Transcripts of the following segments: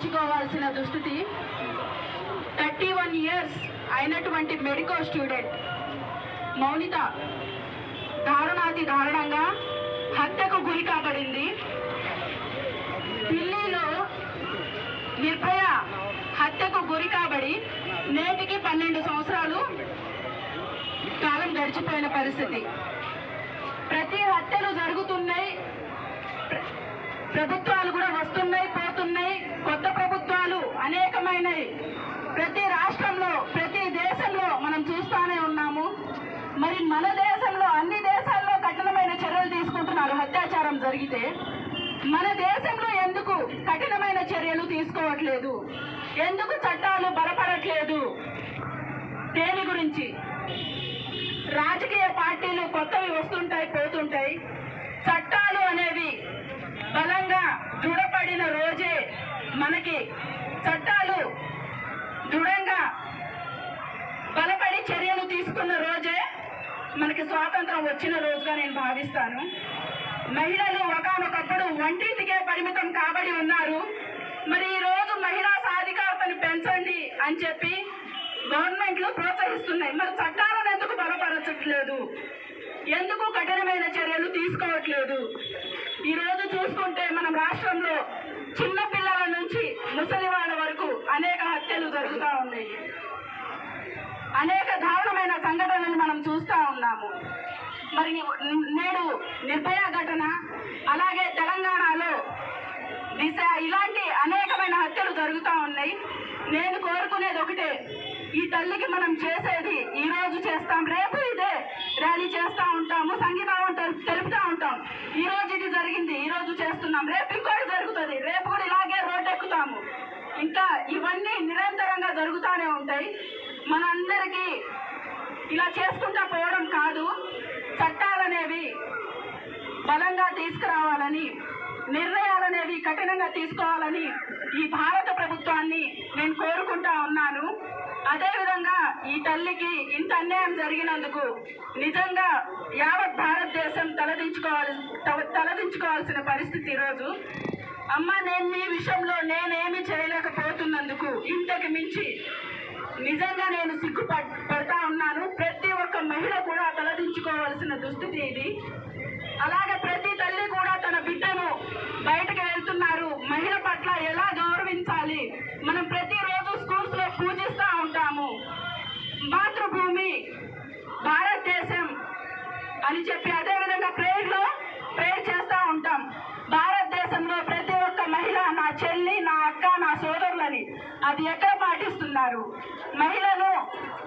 తలదించుకోవాల్సిన దుస్థితి. 31 years అయినటువంటి medical student Mounitha దారుణాతి దారుణంగా హత్యకు గురి కాబడింది. ఢిల్లీలో నిర్భయ హత్యకు గురి కాబడి నేటికి 12 సంవత్సరాలు కాలం గడిచిపోయిన పరిస్థితి. ప్రతి హత్యలు జరుగుతున్నాయి, ప్రభుత్వాలు కూడా వస్తున్నాయి పోతున్నాయి, కొత్త ప్రభుత్వాలు అనేకమైనవి ప్రతి రాష్ట్రంలో ప్రతి దేశంలో మనం చూస్తూనే ఉన్నాము. మరి మన దేశంలో అన్ని దేశాల్లో కఠినమైన చర్యలు తీసుకుంటున్నారు. అత్యాచారం జరిగితే మన దేశంలో ఎందుకు కఠినమైన చర్యలు తీసుకోవట్లేదు? ఎందుకు చట్టాలు బలపడట్లేదు? దేని గురించి? రాజకీయ పార్టీలు కొత్తవి వస్తుంటాయి పోతుంటాయి. చట్టాలు అనేవి బలంగా దృఢపడిన రోజే, మనకి చట్టాలు దృఢంగా బలపడి చర్యలు తీసుకున్న రోజే మనకి స్వాతంత్రం వచ్చిన రోజుగా నేను భావిస్తాను. మహిళలు ఒకానొకప్పుడు వంటింటికే పరిమితం కాబడి ఉన్నారు. మరి ఈ రోజు మహిళా సాధికారతను పెంచండి అని చెప్పి గవర్నమెంట్లు ప్రోత్సహిస్తున్నాయి. మరి చట్టాలను ఎందుకు బలపరచట్లేదు? ఎందుకు కఠినమైన చర్యలు తీసుకోవట్లేదు? ఈ రోజు చూసుకుంటే మనం రాష్ట్రంలో చిన్న పిల్లల నుంచి ముసలి వాళ్ళ వరకు అనేక హత్యలు జరుగుతూ ఉన్నాయి. అనేక దారుణమైన సంఘటనలు మనం చూస్తూ ఉన్నాము. మరి నేడు నిర్భయ ఘటన, అలాగే తెలంగాణలో దిశ, ఇలాంటి అనేకమైన హత్యలు జరుగుతూ ఉన్నాయి. నేను కోరుకునేది ఒకటే, ఈ తల్లికి మనం చేసేది ఈ రోజు చేస్తాం, రేపు ఇదే ర్యాలీ చేస్తూ ఉంటాము, సంఘీభావం తెలుపుతూ ఉంటాం. ఈ రోజు ఇది జరిగింది, ఈ రోజు చేస్తున్నాం, రేపు ఇంకోటి జరుగుతుంది, రేపు కూడా ఇలాగే రోడ్డు ఎక్కుతాము. ఇంకా ఇవన్నీ నిరంతరంగా జరుగుతూనే ఉంటాయి. మనందరికీ ఇలా చేసుకుంటా పోవడం కాదు, చట్టాలనేవి బలంగా తీసుకురావాలని, నిర్ణయాలనేవి కఠినంగా తీసుకోవాలని ఈ భారత ప్రభుత్వాన్ని నేను కోరుకుంటా ఉన్నాను. అదేవిధంగా ఈ తల్లికి ఇంత అన్యాయం జరిగినందుకు నిజంగా యావత్ భారతదేశం తలదించుకోవాల్సిన పరిస్థితి ఈరోజు. అమ్మ, నేను మీ విషయంలో నేనేమి చేయలేకపోతున్నందుకు ఇంతకు మించి నిజంగా నేను సిగ్గుపడతా ఉన్నాను. ప్రతి ఒక్క మహిళ కూడా తలదించుకోవాల్సిన దుస్థితి ఇది. అలాగే ప్రతి తల్లి కూడా తన బిడ్డను బయటకు వెళ్తున్నారు, మహిళ పట్ల ఎలా గౌరవించాలి, మనం ప్రతిరోజు స్కూల్స్ లో పూజిస్తూ ఉంటాము. మాతృభూమి భారతదేశం అని చెప్పి అదేవిధంగా ప్రేయర్ చేస్తూ ఉంటాం. భారతదేశంలో ప్రతి ఒక్క మహిళ నా చెల్లి, నా అక్క, నా సోదరులని అది ఎక్కడ పాటిస్తున్నారు? మహిళను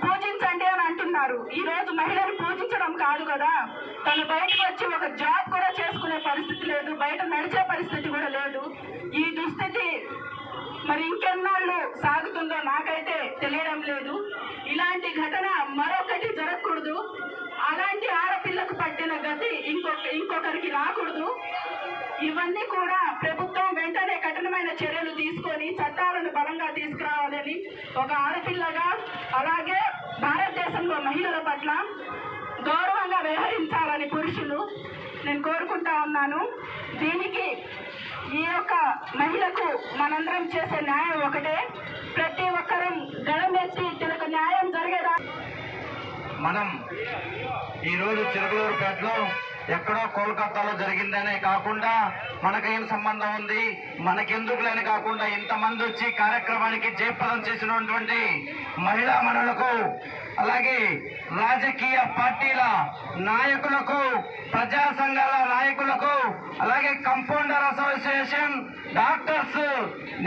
పూజించండి అని అంటున్నారు. ఈ రోజు మహిళను పూజించడం కాదు కదా, తను బయటకు వచ్చి ఒక జాబ్ కూడా చేసుకునే పరిస్థితి లేదు, బయట నడిచే పరిస్థితి కూడా లేదు. ఈ దుస్థితి మరి ఇంకెన్నాళ్ళు సాగుతుందో నాకైతే తెలియడం లేదు. ఇలాంటి ఘటన మరొకటి జరగకూడదు. అలాంటి ఆడపిల్లకు పట్టిన గతి ఇంకొకరికి రాకూడదు. ఇవన్నీ కూడా ప్రభుత్వం వెంటనే కఠినమైన చర్యలు తీసుకొని చట్టాలను బలంగా తీసుకురావాలని ఒక ఆడపిల్లగా, అలాగే భారతదేశంలో మహిళల పట్ల గౌరవంగా వ్యవహరించాలని పురుషులు నేను కోరుకుంటా ఉన్నాను. దీనికి ఈ యొక్క మహిళకు మనందరం చేసే న్యాయం ఒకటే, ప్రతి ఒక్కరం గళమెత్తి తనకు న్యాయం జరిగేదా. మనం ఈరోజు చిలకలూరుపేటలో ఎక్కడో కోల్కతాలో జరిగిందనే కాకుండా మనకేం సంబంధం ఉంది, మనకెందుకులేని కాకుండా ఇంతమంది వచ్చి కార్యక్రమానికి జయప్రదం చేసినటువంటి మహిళా మనులకు, అలాగే రాజకీయ పార్టీల నాయకులకు, ప్రజా సంఘాల నాయకులకు, అలాగే కంపౌండర్ అసోసియేషన్, డాక్టర్స్,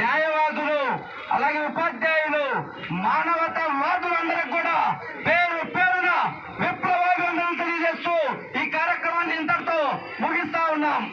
న్యాయవాదులు, అలాగే ఉపాధ్యాయులు, మానవతావాదులందరికీ కూడా పేరు పేరున విప్లవాభివందనలు తెలియజేస్తూ ఈ కార్యక్రమాన్ని ఇంతటితో ముగిస్తా ఉన్నాం.